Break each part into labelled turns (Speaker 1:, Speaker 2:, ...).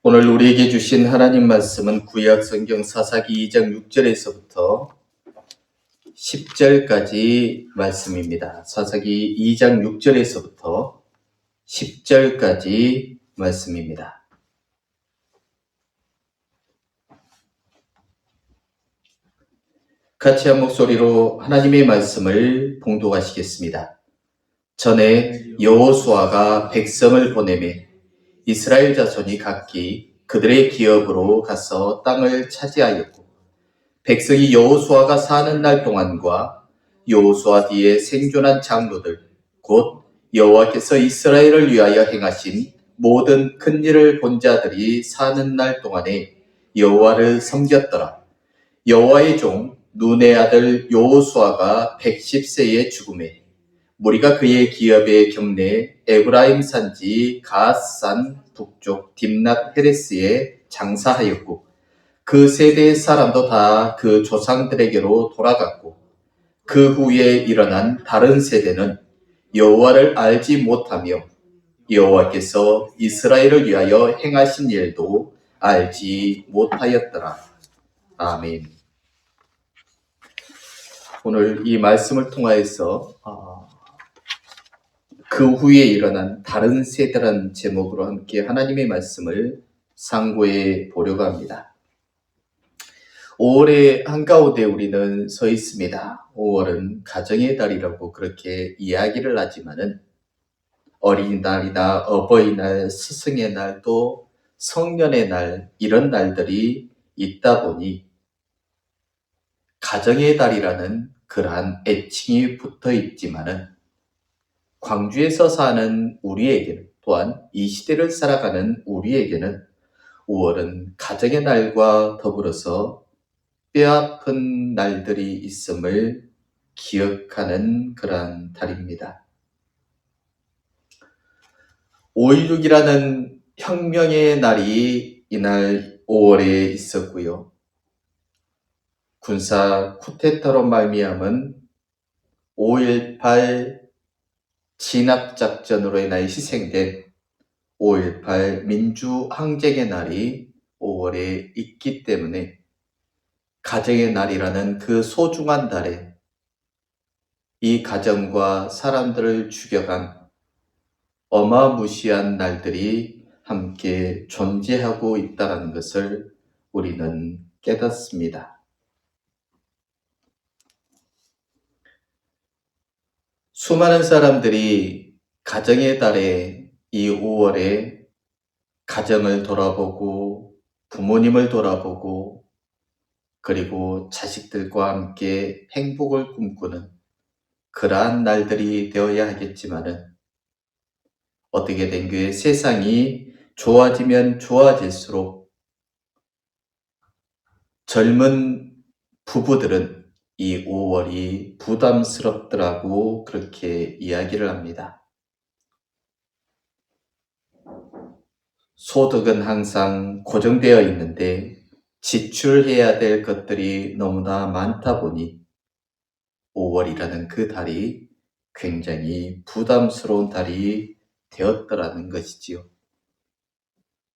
Speaker 1: 오늘 우리에게 주신 하나님 말씀은 구약 성경 사사기 2장 6절에서부터 10절까지 말씀입니다. 사사기 2장 6절에서부터 10절까지 말씀입니다. 같이 한 목소리로 하나님의 말씀을 봉독하시겠습니다. 전에 여호수아가 백성을 보내매 이스라엘 자손이 각기 그들의 기업으로 가서 땅을 차지하였고, 백성이 여호수아가 사는 날 동안과 여호수아 뒤에 생존한 장로들 곧 여호와께서 이스라엘을 위하여 행하신 모든 큰 일을 본 자들이 사는 날 동안에 여호와를 섬겼더라. 여호와의 종 눈의 아들 여호수아가 110세에 죽음에 무리가 그의 기업에 경내에 에브라임 산지 가앗산 북쪽 딥낫 헤레스에 장사하였고, 그 세대의 사람도 다 그 조상들에게로 돌아갔고, 그 후에 일어난 다른 세대는 여호와를 알지 못하며 여호와께서 이스라엘을 위하여 행하신 일도 알지 못하였더라. 아멘. 오늘 이 말씀을 통하여서 그 후에 일어난 다른 세대라는 제목으로 함께 하나님의 말씀을 상고해 보려고 합니다. 5월의 한가운데 우리는 서 있습니다. 5월은 가정의 달이라고 그렇게 이야기를 하지만은 어린이날이나 어버이날, 스승의 날, 또 성년의 날, 이런 날들이 있다 보니 가정의 달이라는 그러한 애칭이 붙어 있지만은 광주에서 사는 우리에게는, 또한 이 시대를 살아가는 우리에게는 5월은 가정의 날과 더불어서 뼈아픈 날들이 있음을 기억하는 그러한 달입니다. 5.16이라는 혁명의 날이 이날 5월에 있었고요. 군사 쿠데타로 말미암은 5.18 진압작전으로 인하여 희생된 5.18 민주항쟁의 날이 5월에 있기 때문에 가정의 날이라는 그 소중한 달에 이 가정과 사람들을 죽여간 어마무시한 날들이 함께 존재하고 있다는 것을 우리는 깨닫습니다. 수많은 사람들이 가정의 달에 이 5월에 가정을 돌아보고 부모님을 돌아보고 그리고 자식들과 함께 행복을 꿈꾸는 그러한 날들이 되어야 하겠지만은 어떻게 된 게 세상이 좋아지면 좋아질수록 젊은 부부들은 이 5월이 부담스럽더라고 그렇게 이야기를 합니다. 소득은 항상 고정되어 있는데 지출해야 될 것들이 너무나 많다 보니 5월이라는 그 달이 굉장히 부담스러운 달이 되었더라는 것이지요.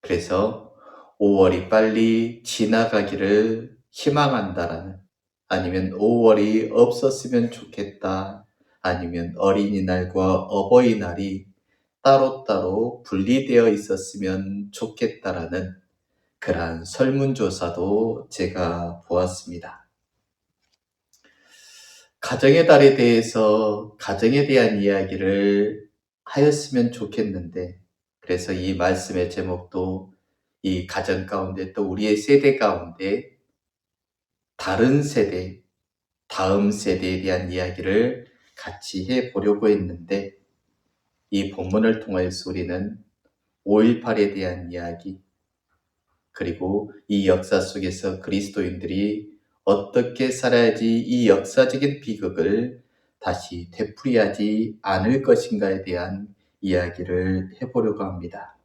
Speaker 1: 그래서 5월이 빨리 지나가기를 희망한다라는, 아니면 5월이 없었으면 좋겠다, 아니면 어린이날과 어버이날이 따로따로 분리되어 있었으면 좋겠다라는 그러한 설문조사도 제가 보았습니다. 가정의 달에 대해서 가정에 대한 이야기를 하였으면 좋겠는데, 그래서 이 말씀의 제목도 이 가정 가운데 또 우리의 세대 가운데 다른 세대, 다음 세대에 대한 이야기를 같이 해보려고 했는데, 이 본문을 통해서 우리는 5.18에 대한 이야기, 그리고 이 역사 속에서 그리스도인들이 어떻게 살아야지 이 역사적인 비극을 다시 되풀이하지 않을 것인가에 대한 이야기를 해보려고 합니다.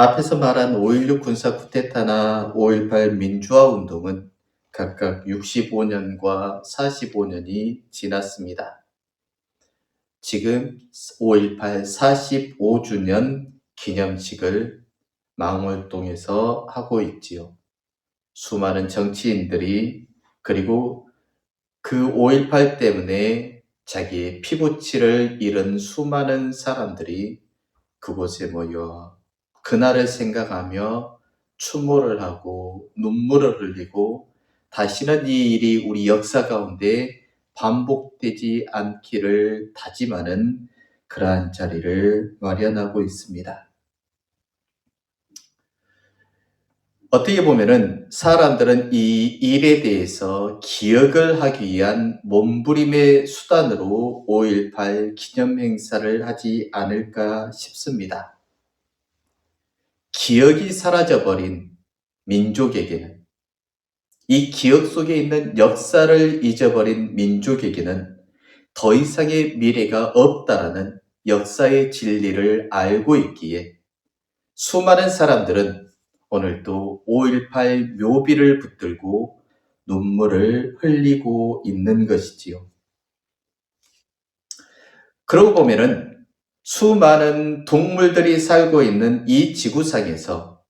Speaker 1: 앞에서 말한 5.16 군사 쿠데타나 5.18 민주화 운동은 각각 65년과 45년이 지났습니다. 지금 5.18 45주년 기념식을 망월동에서 하고 있지요. 수많은 정치인들이 그리고 그 5.18 때문에 자기의 피부치를 잃은 수많은 사람들이 그곳에 모여 그날을 생각하며 추모를 하고 눈물을 흘리고 다시는 이 일이 우리 역사 가운데 반복되지 않기를 다짐하는 그러한 자리를 마련하고 있습니다. 어떻게 보면은 사람들은 이 일에 대해서 기억을 하기 위한 몸부림의 수단으로 5.18 기념 행사를 하지 않을까 싶습니다. 기억이 사라져버린 민족에게는, 이 기억 속에 있는 역사를 잊어버린 민족에게는 더 이상의 미래가 없다라는 역사의 진리를 알고 있기에 수많은 사람들은 오늘도 5.18 묘비를 붙들고 눈물을 흘리고 있는 것이지요. 그러고 보면은 수많은 동물들이 살고 있는 이 지구상에서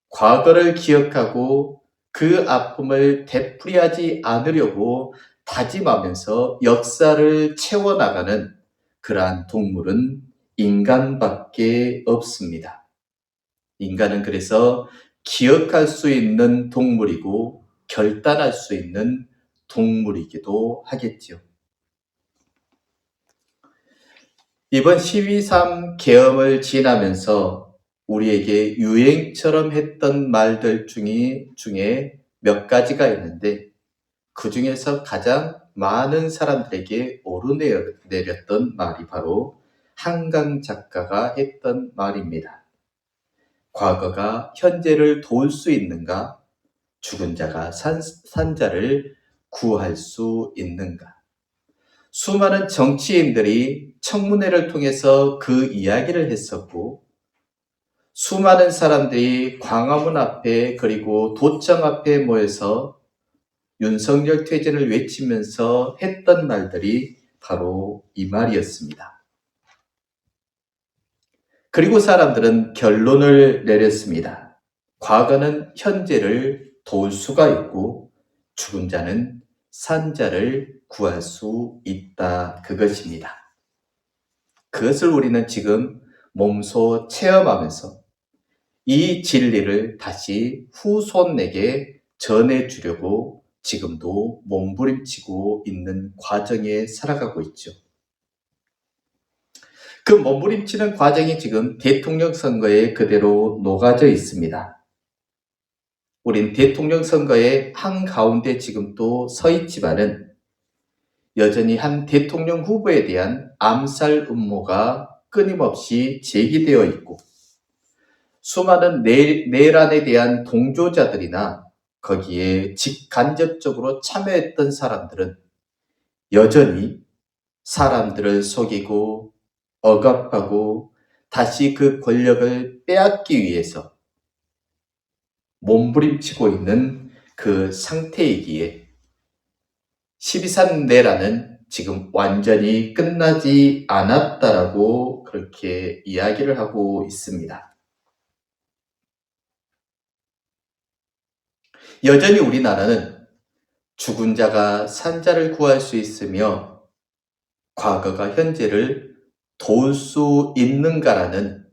Speaker 1: 과거를 기억하고 그 아픔을 되풀이하지 않으려고 다짐하면서 역사를 채워나가는 그러한 동물은 인간밖에 없습니다. 인간은 그래서 기억할 수 있는 동물이고 결단할 수 있는 동물이기도 하겠지요. 이번 12.3 계엄을 지나면서 우리에게 유행처럼 했던 말들 중에 몇 가지가 있는데 그 중에서 가장 많은 사람들에게 오르내렸던 말이 바로 한강 작가가 했던 말입니다. 과거가 현재를 도울 수 있는가? 죽은 자가 산자를 구할 수 있는가? 수많은 정치인들이 청문회를 통해서 그 이야기를 했었고 수많은 사람들이 광화문 앞에 그리고 도청 앞에 모여서 윤석열 퇴진을 외치면서 했던 말들이 바로 이 말이었습니다. 그리고 사람들은 결론을 내렸습니다. 과거는 현재를 도울 수가 있고 죽은 자는 산자를 구할 수 있다. 그것입니다. 그것을 우리는 지금 몸소 체험하면서 이 진리를 다시 후손에게 전해주려고 지금도 몸부림치고 있는 과정에 살아가고 있죠. 그 몸부림치는 과정이 지금 대통령 선거에 그대로 녹아져 있습니다. 우린 대통령 선거의 한가운데 지금 또 서 있지만은 여전히 한 대통령 후보에 대한 암살 음모가 끊임없이 제기되어 있고 수많은 내란에 대한 동조자들이나 거기에 직간접적으로 참여했던 사람들은 여전히 사람들을 속이고 억압하고 다시 그 권력을 빼앗기 위해서 몸부림치고 있는 그 상태이기에 12.3 내란은 지금 완전히 끝나지 않았다라고 그렇게 이야기를 하고 있습니다. 여전히 우리나라는 죽은 자가 산자를 구할 수 있으며 과거가 현재를 도울 수 있는가라는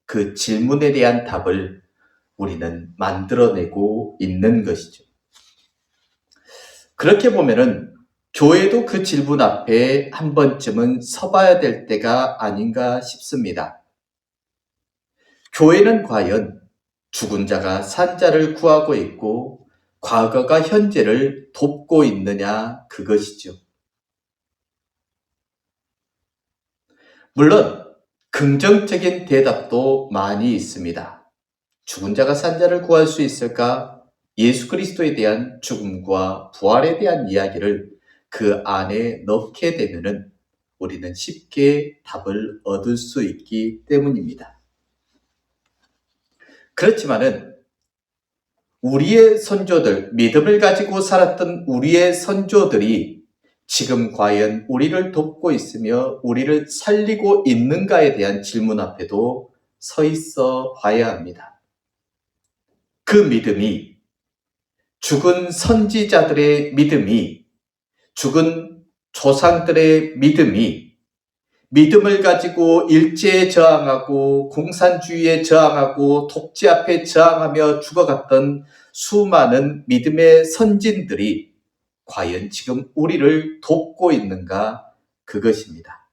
Speaker 1: 그 질문에 대한 답을 우리는 만들어내고 있는 것이죠. 그렇게 보면은 교회도 그 질문 앞에 한 번쯤은 서봐야 될 때가 아닌가 싶습니다. 교회는 과연 죽은 자가 산자를 구하고 있고 과거가 현재를 돕고 있느냐 그것이죠. 물론 긍정적인 대답도 많이 있습니다. 죽은 자가 산자를 구할 수 있을까? 예수 그리스도에 대한 죽음과 부활에 대한 이야기를 그 안에 넣게 되면은 우리는 쉽게 답을 얻을 수 있기 때문입니다. 그렇지만은 우리의 선조들, 믿음을 가지고 살았던 우리의 선조들이 지금 과연 우리를 돕고 있으며 우리를 살리고 있는가에 대한 질문 앞에도 서 있어 봐야 합니다. 그 믿음이, 죽은 선지자들의 믿음이, 죽은 조상들의 믿음이, 믿음을 가지고 일제에 저항하고 공산주의에 저항하고 독재 앞에 저항하며 죽어갔던 수많은 믿음의 선진들이 과연 지금 우리를 돕고 있는가? 그것입니다.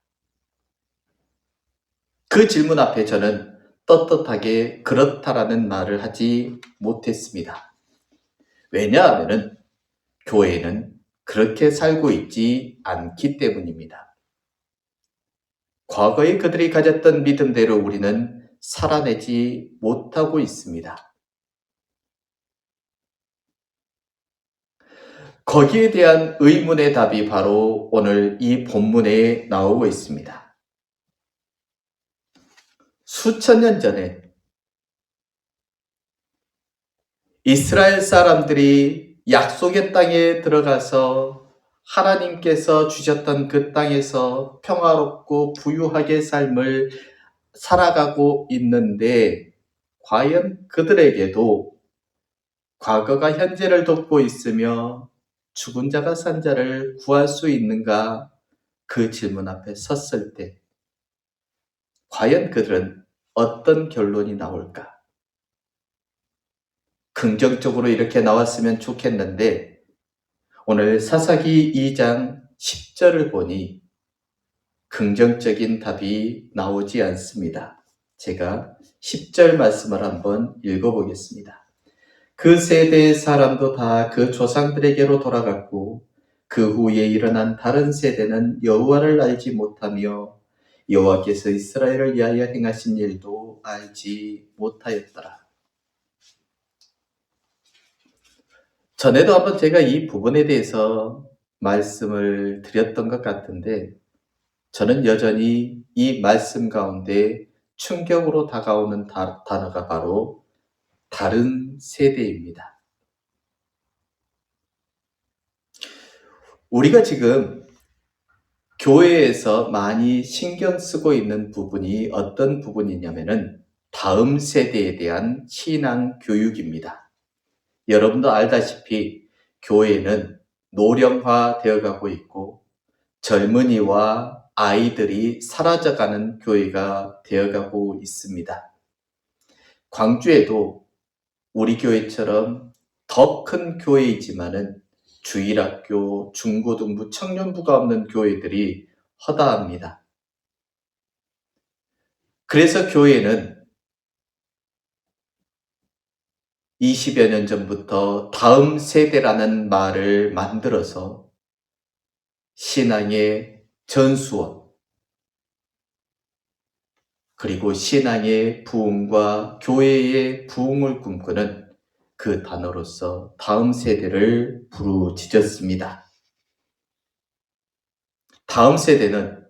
Speaker 1: 그 질문 앞에 저는 떳떳하게 그렇다라는 말을 하지 못했습니다. 왜냐하면 교회는 그렇게 살고 있지 않기 때문입니다. 과거에 그들이 가졌던 믿음대로 우리는 살아내지 못하고 있습니다. 거기에 대한 의문의 답이 바로 오늘 이 본문에 나오고 있습니다. 수천 년 전에 이스라엘 사람들이 약속의 땅에 들어가서 하나님께서 주셨던 그 땅에서 평화롭고 부유하게 삶을 살아가고 있는데 과연 그들에게도 과거가 현재를 돕고 있으며 죽은 자가 산 자를 구할 수 있는가? 그 질문 앞에 섰을 때 과연 그들은 어떤 결론이 나올까? 긍정적으로 이렇게 나왔으면 좋겠는데 오늘 사사기 2장 10절을 보니 긍정적인 답이 나오지 않습니다. 제가 10절 말씀을 한번 읽어보겠습니다. 그 세대의 사람도 다 그 조상들에게로 돌아갔고 그 후에 일어난 다른 세대는 여호와를 알지 못하며 여호와께서 이스라엘을 위하여 행하신 일도 알지 못하였더라. 전에도 한번 제가 이 부분에 대해서 말씀을 드렸던 것 같은데 저는 여전히 이 말씀 가운데 충격으로 다가오는 단어가 바로 다른 세대입니다. 우리가 지금 교회에서 많이 신경 쓰고 있는 부분이 어떤 부분이냐면은 다음 세대에 대한 신앙 교육입니다. 여러분도 알다시피 교회는 노령화 되어 가고 있고 젊은이와 아이들이 사라져가는 교회가 되어가고 있습니다. 광주에도 우리 교회처럼 더 큰 교회이지만은 주일학교, 중고등부, 청년부가 없는 교회들이 허다합니다. 그래서 교회는 20여 년 전부터 다음 세대라는 말을 만들어서 신앙의 전수원, 그리고 신앙의 부흥과 교회의 부흥을 꿈꾸는 그 단어로서 다음 세대를 부르짖었습니다. 다음 세대는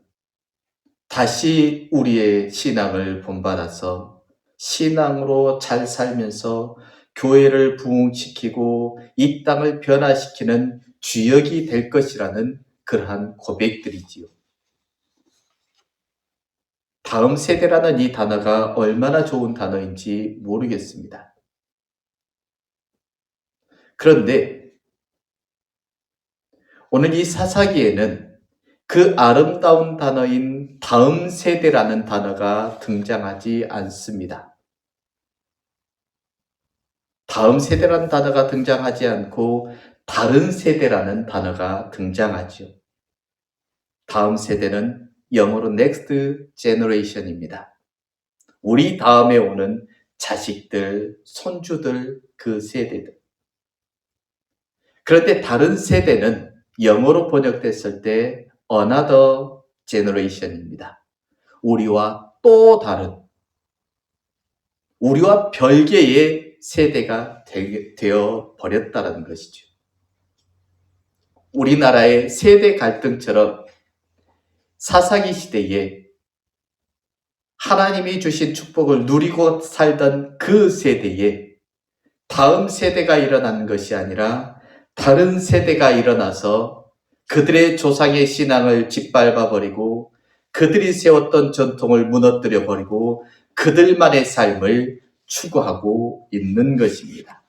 Speaker 1: 다시 우리의 신앙을 본받아서 신앙으로 잘 살면서 교회를 부흥시키고 이 땅을 변화시키는 주역이 될 것이라는 그러한 고백들이지요. 다음 세대라는 이 단어가 얼마나 좋은 단어인지 모르겠습니다. 그런데 오늘 이 사사기에는 그 아름다운 단어인 다음 세대라는 단어가 등장하지 않습니다. 다음 세대라는 단어가 등장하지 않고 다른 세대라는 단어가 등장하죠. 다음 세대는 영어로 next generation입니다. 우리 다음에 오는 자식들, 손주들, 그 세대들. 그런데 다른 세대는 영어로 번역됐을 때 another generation입니다. 우리와 또 다른, 우리와 별개의 세대가 되어 버렸다는 것이죠. 우리나라의 세대 갈등처럼 사사기 시대에 하나님이 주신 축복을 누리고 살던 그 세대에 다음 세대가 일어나는 것이 아니라 다른 세대가 일어나서 그들의 조상의 신앙을 짓밟아 버리고 그들이 세웠던 전통을 무너뜨려 버리고 그들만의 삶을 추구하고 있는 것입니다.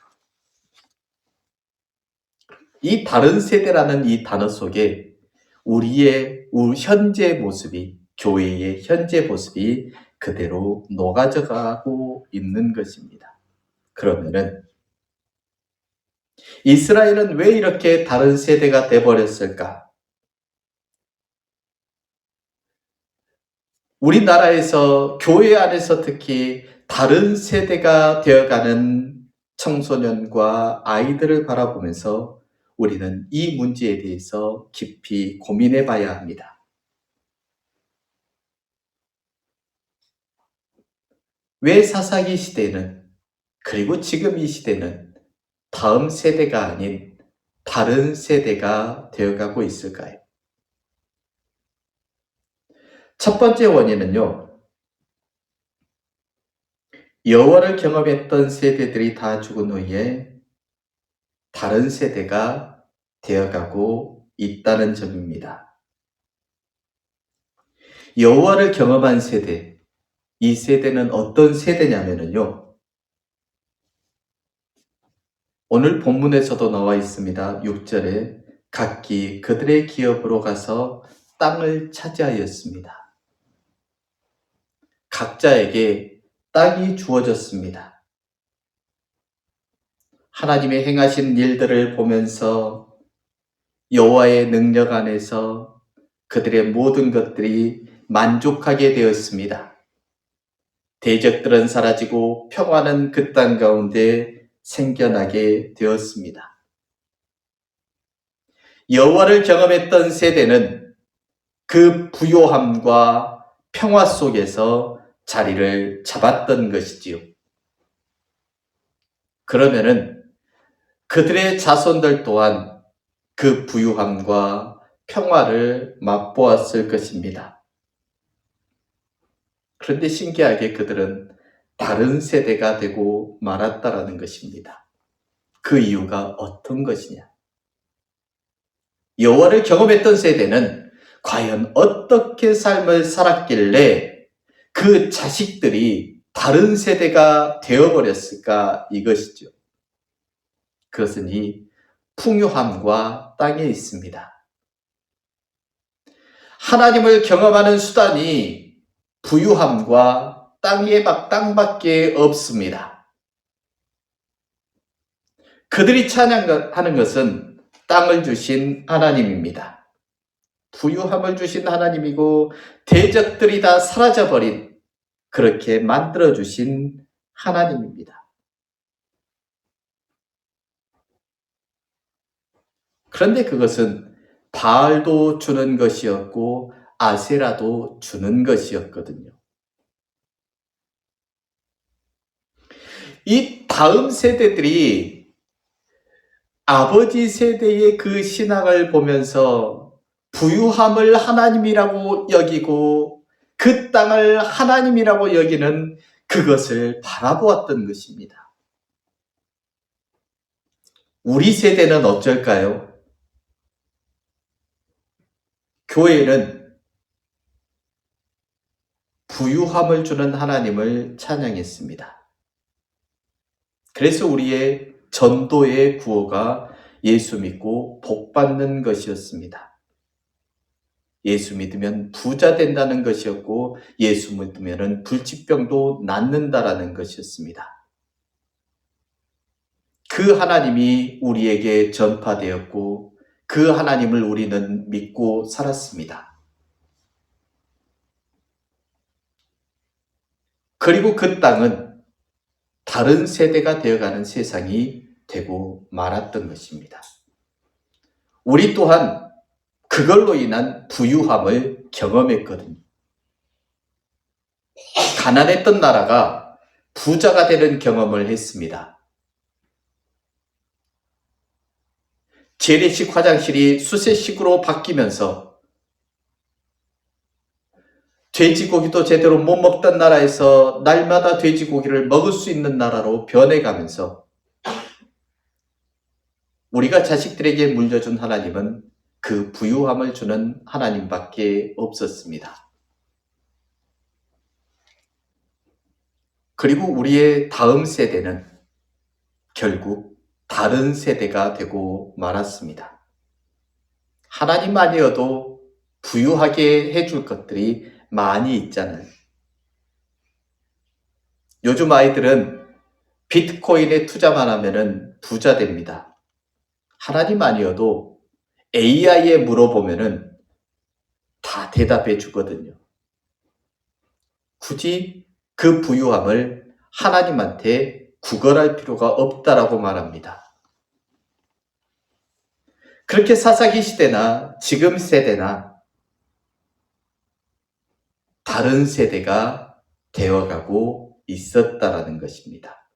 Speaker 1: 이 다른 세대라는 이 단어 속에 우리 현재 모습이, 교회의 현재 모습이 그대로 녹아져 가고 있는 것입니다. 그러면은 이스라엘은 왜 이렇게 다른 세대가 돼버렸을까? 우리나라에서 교회 안에서 특히 다른 세대가 되어가는 청소년과 아이들을 바라보면서 우리는 이 문제에 대해서 깊이 고민해 봐야 합니다. 왜 사사기 시대는, 그리고 지금 이 시대는 다음 세대가 아닌 다른 세대가 되어가고 있을까요? 첫 번째 원인은요, 여호와를 경험했던 세대들이 다 죽은 후에 다른 세대가 되어가고 있다는 점입니다. 여호와를 경험한 세대, 이 세대는 어떤 세대냐면요, 오늘 본문에서도 나와 있습니다. 6절에 각기 그들의 기업으로 가서 땅을 차지하였습니다. 각자에게 땅이 주어졌습니다. 하나님의 행하신 일들을 보면서 여호와의 능력 안에서 그들의 모든 것들이 만족하게 되었습니다. 대적들은 사라지고 평화는 그 땅 가운데 생겨나게 되었습니다. 여호와를 경험했던 세대는 그 부요함과 평화 속에서 자리를 잡았던 것이지요. 그러면은 그들의 자손들 또한 그 부유함과 평화를 맛보았을 것입니다. 그런데 신기하게 그들은 다른 세대가 되고 말았다라는 것입니다. 그 이유가 어떤 것이냐? 여호와를 경험했던 세대는 과연 어떻게 삶을 살았길래 그 자식들이 다른 세대가 되어버렸을까, 이것이죠. 그것은 이 풍요함과 땅에 있습니다. 하나님을 경험하는 수단이 부유함과 땅밖에 없습니다. 그들이 찬양하는 것은 땅을 주신 하나님입니다. 부유함을 주신 하나님이고 대적들이 다 사라져버린, 그렇게 만들어주신 하나님입니다. 그런데 그것은 바알도 주는 것이었고 아세라도 주는 것이었거든요. 이 다음 세대들이 아버지 세대의 그 신앙을 보면서 부유함을 하나님이라고 여기고 그 땅을 하나님이라고 여기는 그것을 바라보았던 것입니다. 우리 세대는 어쩔까요? 교회는 부유함을 주는 하나님을 찬양했습니다. 그래서 우리의 전도의 구호가 예수 믿고 복 받는 것이었습니다. 예수 믿으면 부자 된다는 것이었고 예수 믿으면 불치병도 낫는다라는 것이었습니다. 그 하나님이 우리에게 전파되었고 그 하나님을 우리는 믿고 살았습니다. 그리고 그 땅은 다른 세대가 되어가는 세상이 되고 말았던 것입니다. 우리 또한 그걸로 인한 부유함을 경험했거든요. 가난했던 나라가 부자가 되는 경험을 했습니다. 재래식 화장실이 수세식으로 바뀌면서 돼지고기도 제대로 못 먹던 나라에서 날마다 돼지고기를 먹을 수 있는 나라로 변해가면서 우리가 자식들에게 물려준 하나님은 그 부유함을 주는 하나님밖에 없었습니다. 그리고 우리의 다음 세대는 결국 다른 세대가 되고 말았습니다. 하나님만이어도 부유하게 해줄 것들이 많이 있잖아요. 요즘 아이들은 비트코인에 투자만 하면은 부자 됩니다. 하나님 아니어도 AI에 물어보면은 다 대답해 주거든요. 굳이 그 부유함을 하나님한테 구걸할 필요가 없다라고 말합니다. 그렇게 사사기 시대나 지금 세대나 다른 세대가 되어가고 있었다라는 것입니다.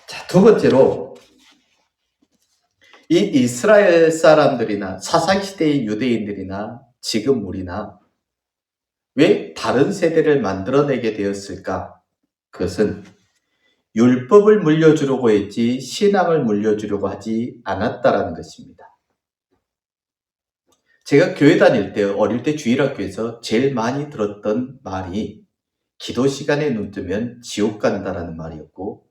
Speaker 1: 자, 두 번째로 이 이스라엘 사람들이나 사사기 시대의 유대인들이나 지금 우리나 왜 다른 세대를 만들어내게 되었을까? 그것은 율법을 물려주려고 했지 신앙을 물려주려고 하지 않았다라는 것입니다. 제가 교회 다닐 때 어릴 때 주일학교에서 제일 많이 들었던 말이 기도 시간에 눈 뜨면 지옥 간다라는 말이었고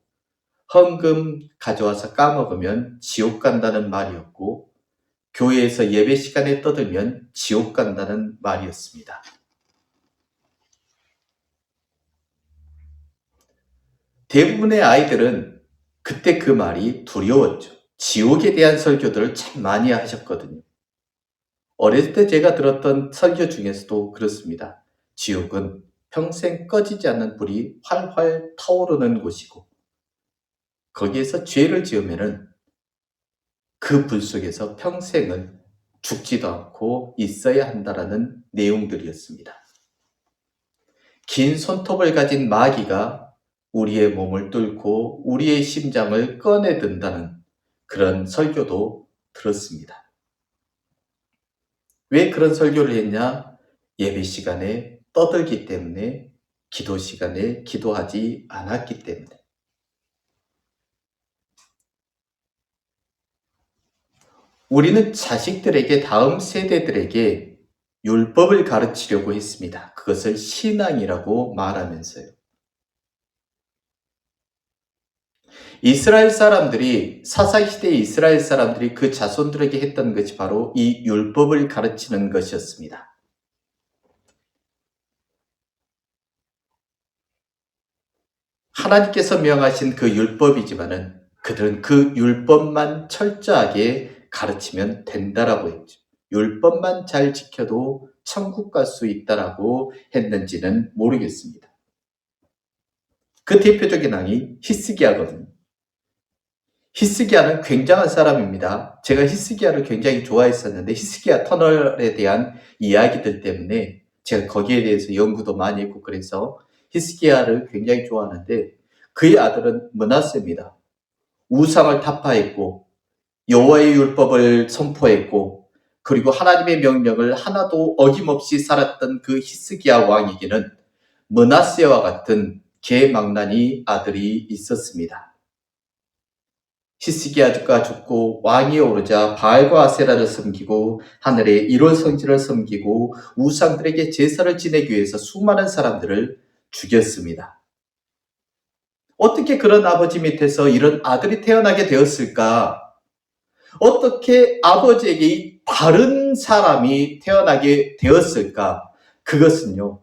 Speaker 1: 헌금 가져와서 까먹으면 지옥 간다는 말이었고 교회에서 예배 시간에 떠들면 지옥 간다는 말이었습니다. 대부분의 아이들은 그때 그 말이 두려웠죠. 지옥에 대한 설교들을 참 많이 하셨거든요. 어렸을 때 제가 들었던 설교 중에서도 그렇습니다. 지옥은 평생 꺼지지 않는 불이 활활 타오르는 곳이고 거기에서 죄를 지으면은 그 불 속에서 평생을 죽지도 않고 있어야 한다라는 내용들이었습니다. 긴 손톱을 가진 마귀가 우리의 몸을 뚫고 우리의 심장을 꺼내든다는 그런 설교도 들었습니다. 왜 그런 설교를 했냐? 예배 시간에 떠들기 때문에, 기도 시간에 기도하지 않았기 때문에. 우리는 자식들에게, 다음 세대들에게 율법을 가르치려고 했습니다. 그것을 신앙이라고 말하면서요. 이스라엘 사람들이, 사사시대의 이스라엘 사람들이 그 자손들에게 했던 것이 바로 이 율법을 가르치는 것이었습니다. 하나님께서 명하신 그 율법이지만은 그들은 그 율법만 철저하게 가르치면 된다라고 했죠. 율법만 잘 지켜도 천국 갈 수 있다라고 했는지는 모르겠습니다. 그 대표적인 왕이 히스기야거든요. 히스기야는 굉장한 사람입니다. 제가 히스기야를 굉장히 좋아했었는데 히스기야 터널에 대한 이야기들 때문에 제가 거기에 대해서 연구도 많이 했고 그래서 히스기야를 굉장히 좋아하는데 그의 아들은 므낫세입니다. 우상을 타파했고 여호와의 율법을 선포했고 그리고 하나님의 명령을 하나도 어김없이 살았던 그 히스기야 왕에게는 므낫세와 같은 계망나니 아들이 있었습니다. 히스기야가 죽고 왕이 오르자 바알과 아세라를 섬기고 하늘의 일월 성질을 섬기고 우상들에게 제사를 지내기 위해서 수많은 사람들을 죽였습니다. 어떻게 그런 아버지 밑에서 이런 아들이 태어나게 되었을까? 어떻게 아버지에게 다른 사람이 태어나게 되었을까? 그것은요,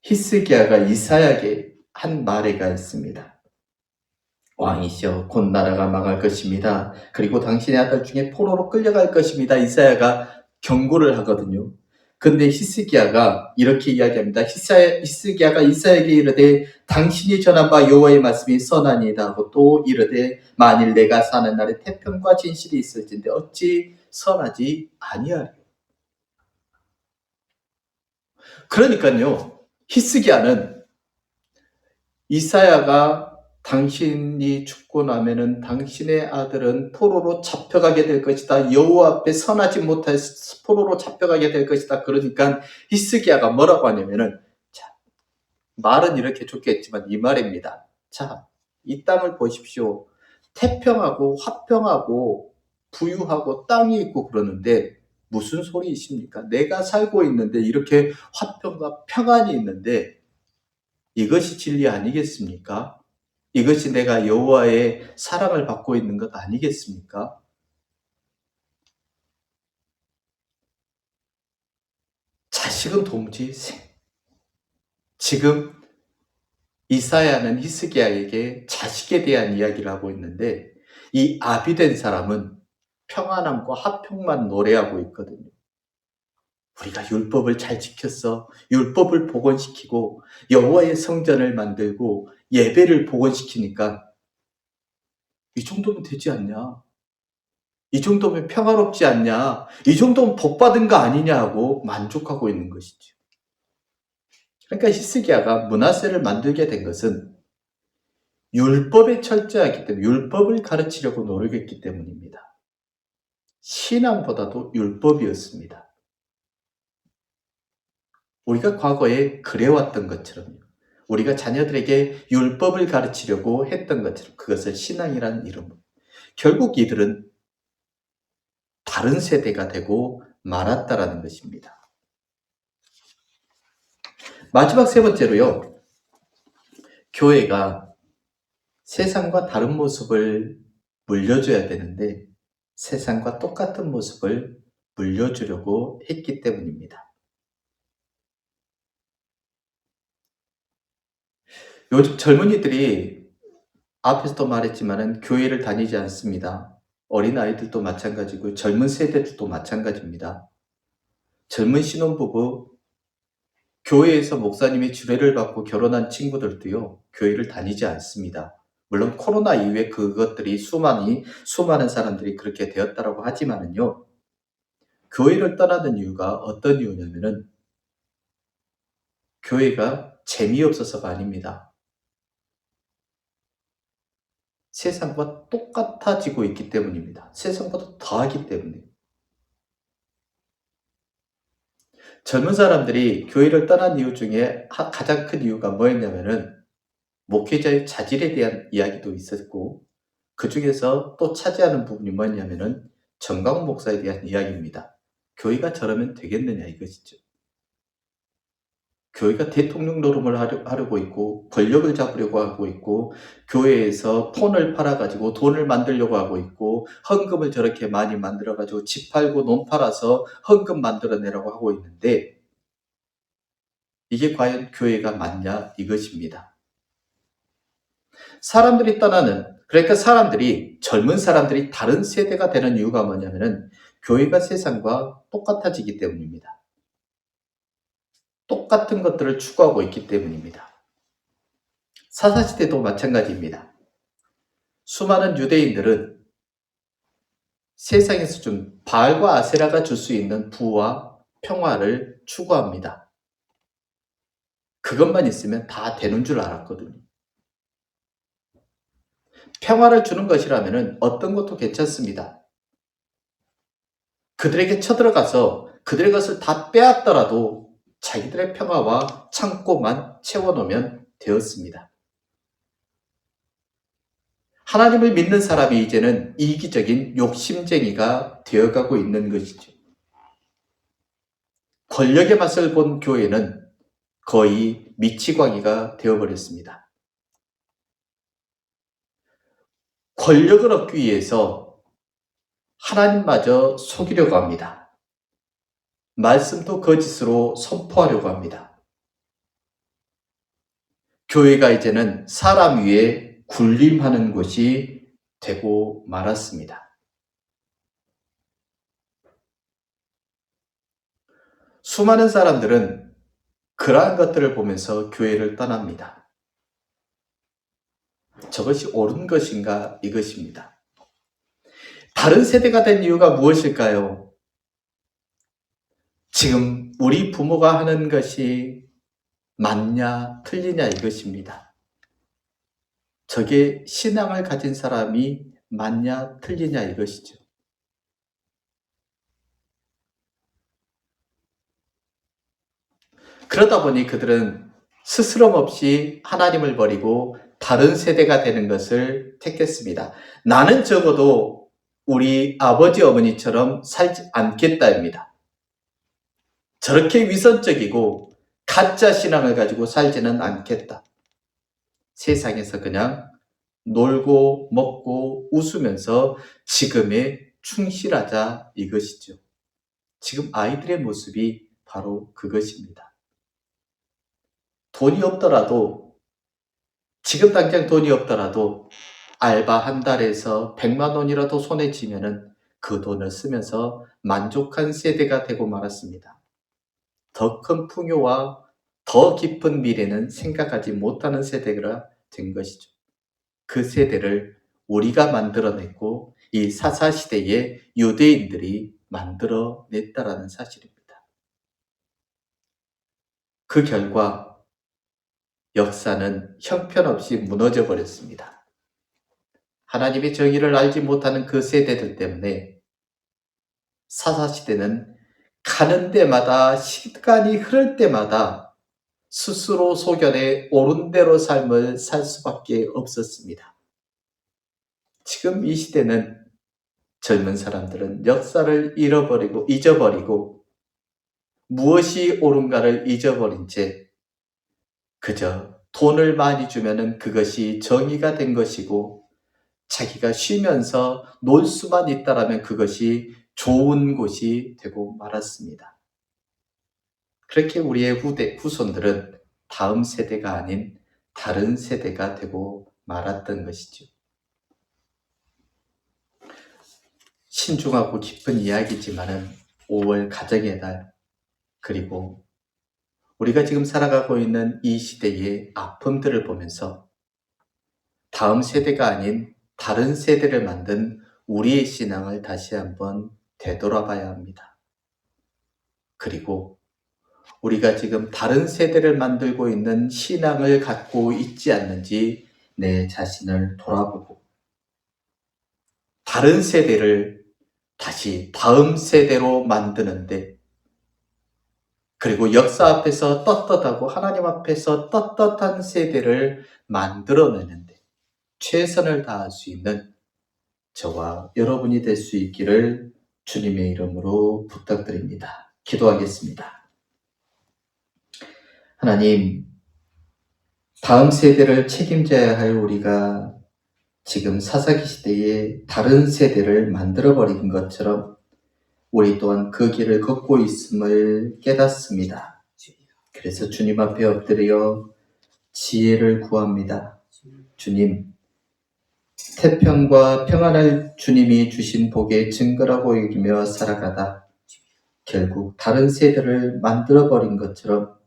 Speaker 1: 히스기야가 이사야에게 한 말에가 있습니다. 왕이시여 곧 나라가 망할 것입니다. 그리고 당신의 아들 중에 포로로 끌려갈 것입니다. 이사야가 경고를 하거든요. 근데 히스기야가 이렇게 이야기합니다. 히스기야가 이사야에게 이르되 당신이 전한 바 여호와의 말씀이 선하니이다 하고 또 이르되 만일 내가 사는 날에 태평과 진실이 있을진데 어찌 선하지 아니하리요. 그러니까요. 히스기야는 이사야가 당신이 죽고 나면은 당신의 아들은 포로로 잡혀가게 될 것이다. 여호와 앞에 선하지 못해서 포로로 잡혀가게 될 것이다. 그러니까 히스기야가 뭐라고 하냐면은 자, 말은 이렇게 좋겠지만 이 말입니다. 자, 이 땅을 보십시오. 태평하고 화평하고 부유하고 땅이 있고 그러는데 무슨 소리이십니까? 내가 살고 있는데 이렇게 화평과 평안이 있는데 이것이 진리 아니겠습니까? 이것이 내가 여호와의 사랑을 받고 있는 것 아니겠습니까? 자식은 도무지 지금 이사야는 히스기야에게 자식에 대한 이야기를 하고 있는데 이 아비된 사람은 평안함과 화평만 노래하고 있거든요. 우리가 율법을 잘 지켰어. 율법을 복원시키고 여호와의 성전을 만들고 예배를 복원시키니까 이 정도면 되지 않냐? 이 정도면 평화롭지 않냐? 이 정도면 복받은 거 아니냐 하고 만족하고 있는 것이죠. 그러니까 히스기야가 므낫세를 만들게 된 것은 율법에 철저하기 때문에 율법을 가르치려고 노력했기 때문입니다. 신앙보다도 율법이었습니다. 우리가 과거에 그래왔던 것처럼요. 우리가 자녀들에게 율법을 가르치려고 했던 것처럼 그것을 신앙이라는 이름으로. 결국 이들은 다른 세대가 되고 말았다라는 것입니다. 마지막 세 번째로요. 교회가 세상과 다른 모습을 물려줘야 되는데 세상과 똑같은 모습을 물려주려고 했기 때문입니다. 요즘 젊은이들이 앞에서도 말했지만 교회를 다니지 않습니다. 어린아이들도 마찬가지고 젊은 세대들도 마찬가지입니다. 젊은 신혼부부, 교회에서 목사님이 주례를 받고 결혼한 친구들도요. 교회를 다니지 않습니다. 물론 코로나 이후에 그것들이 수많은 사람들이 그렇게 되었다라고 하지만은요. 교회를 떠나는 이유가 어떤 이유냐면은 교회가 재미없어서가 아닙니다. 세상과 똑같아지고 있기 때문입니다. 세상보다 더하기 때문에. 젊은 사람들이 교회를 떠난 이유 중에 가장 큰 이유가 뭐였냐면은 목회자의 자질에 대한 이야기도 있었고 그 중에서 또 차지하는 부분이 뭐냐면은 정강 목사에 대한 이야기입니다. 교회가 저러면 되겠느냐 이것이죠. 교회가 대통령 노름을 하려고 있고 권력을 잡으려고 하고 있고 교회에서 폰을 팔아가지고 돈을 만들려고 하고 있고 헌금을 저렇게 많이 만들어가지고 집 팔고 논 팔아서 헌금 만들어내라고 하고 있는데 이게 과연 교회가 맞냐 이것입니다. 사람들이 떠나는 그러니까 젊은 사람들이 다른 세대가 되는 이유가 뭐냐면은 교회가 세상과 똑같아지기 때문입니다. 똑같은 것들을 추구하고 있기 때문입니다. 사사시대도 마찬가지입니다. 수많은 유대인들은 세상에서 좀 바알과 아세라가 줄 수 있는 부와 평화를 추구합니다. 그것만 있으면 다 되는 줄 알았거든요. 평화를 주는 것이라면 어떤 것도 괜찮습니다. 그들에게 쳐들어가서 그들의 것을 다 빼앗더라도 자기들의 평화와 창고만 채워놓으면 되었습니다. 하나님을 믿는 사람이 이제는 이기적인 욕심쟁이가 되어가고 있는 것이죠. 권력의 맛을 본 교회는 거의 미치광이가 되어버렸습니다. 권력을 얻기 위해서 하나님마저 속이려고 합니다. 말씀도 거짓으로 선포하려고 합니다. 교회가 이제는 사람 위에 군림하는 곳이 되고 말았습니다. 수많은 사람들은 그러한 것들을 보면서 교회를 떠납니다. 저것이 옳은 것인가 이것입니다. 다른 세대가 된 이유가 무엇일까요? 지금 우리 부모가 하는 것이 맞냐 틀리냐 이것입니다. 저게 신앙을 가진 사람이 맞냐 틀리냐 이것이죠. 그러다 보니 그들은 스스럼 없이 하나님을 버리고 다른 세대가 되는 것을 택했습니다. 나는 적어도 우리 아버지 어머니처럼 살지 않겠다입니다. 저렇게 위선적이고 가짜 신앙을 가지고 살지는 않겠다. 세상에서 그냥 놀고 먹고 웃으면서 지금에 충실하자 이것이죠. 지금 아이들의 모습이 바로 그것입니다. 돈이 없더라도, 지금 당장 돈이 없더라도 알바 한 달에서 100만 원이라도 손에 쥐면은 그 돈을 쓰면서 만족한 세대가 되고 말았습니다. 더 큰 풍요와 더 깊은 미래는 생각하지 못하는 세대가 된 것이죠. 그 세대를 우리가 만들어냈고 이 사사시대의 유대인들이 만들어냈다라는 사실입니다. 그 결과 역사는 형편없이 무너져 버렸습니다. 하나님의 정의를 알지 못하는 그 세대들 때문에 사사시대는 가는 데마다, 시간이 흐를 때마다 스스로 소견에 옳은 대로 삶을 살 수밖에 없었습니다. 지금 이 시대는 젊은 사람들은 역사를 잊어버리고 무엇이 옳은가를 잊어버린 채 그저 돈을 많이 주면은 그것이 정의가 된 것이고 자기가 쉬면서 놀 수만 있다라면 그것이 좋은 곳이 되고 말았습니다. 그렇게 우리의 후손들은 다음 세대가 아닌 다른 세대가 되고 말았던 것이죠. 신중하고 깊은 이야기지만은 5월 가정의 달, 그리고 우리가 지금 살아가고 있는 이 시대의 아픔들을 보면서 다음 세대가 아닌 다른 세대를 만든 우리의 신앙을 다시 한번 되돌아봐야 합니다. 그리고 우리가 지금 다른 세대를 만들고 있는 신앙을 갖고 있지 않는지 내 자신을 돌아보고 다른 세대를 다시 다음 세대로 만드는데, 그리고 역사 앞에서 떳떳하고 하나님 앞에서 떳떳한 세대를 만들어내는데 최선을 다할 수 있는 저와 여러분이 될 수 있기를 주님의 이름으로 부탁드립니다. 기도하겠습니다. 하나님, 다음 세대를 책임져야 할 우리가 지금 사사기 시대에 다른 세대를 만들어버린 것처럼 우리 또한 그 길을 걷고 있음을 깨닫습니다. 그래서 주님 앞에 엎드려 지혜를 구합니다. 주님, 태평과 평안을 주님이 주신 복의 증거라고 여기며 살아가다 결국 다른 세대를 만들어버린 것처럼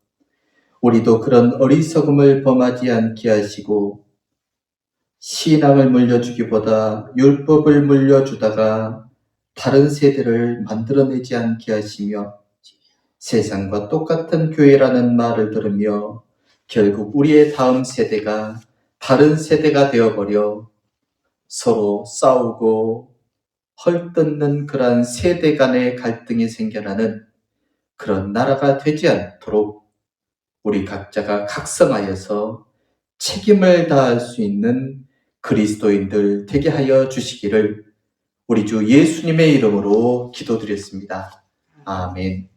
Speaker 1: 우리도 그런 어리석음을 범하지 않게 하시고 신앙을 물려주기보다 율법을 물려주다가 다른 세대를 만들어내지 않게 하시며 세상과 똑같은 교회라는 말을 들으며 결국 우리의 다음 세대가 다른 세대가 되어버려 서로 싸우고 헐뜯는 그러한 세대 간의 갈등이 생겨나는 그런 나라가 되지 않도록 우리 각자가 각성하여서 책임을 다할 수 있는 그리스도인들 되게 하여 주시기를 우리 주 예수님의 이름으로 기도드렸습니다. 아멘.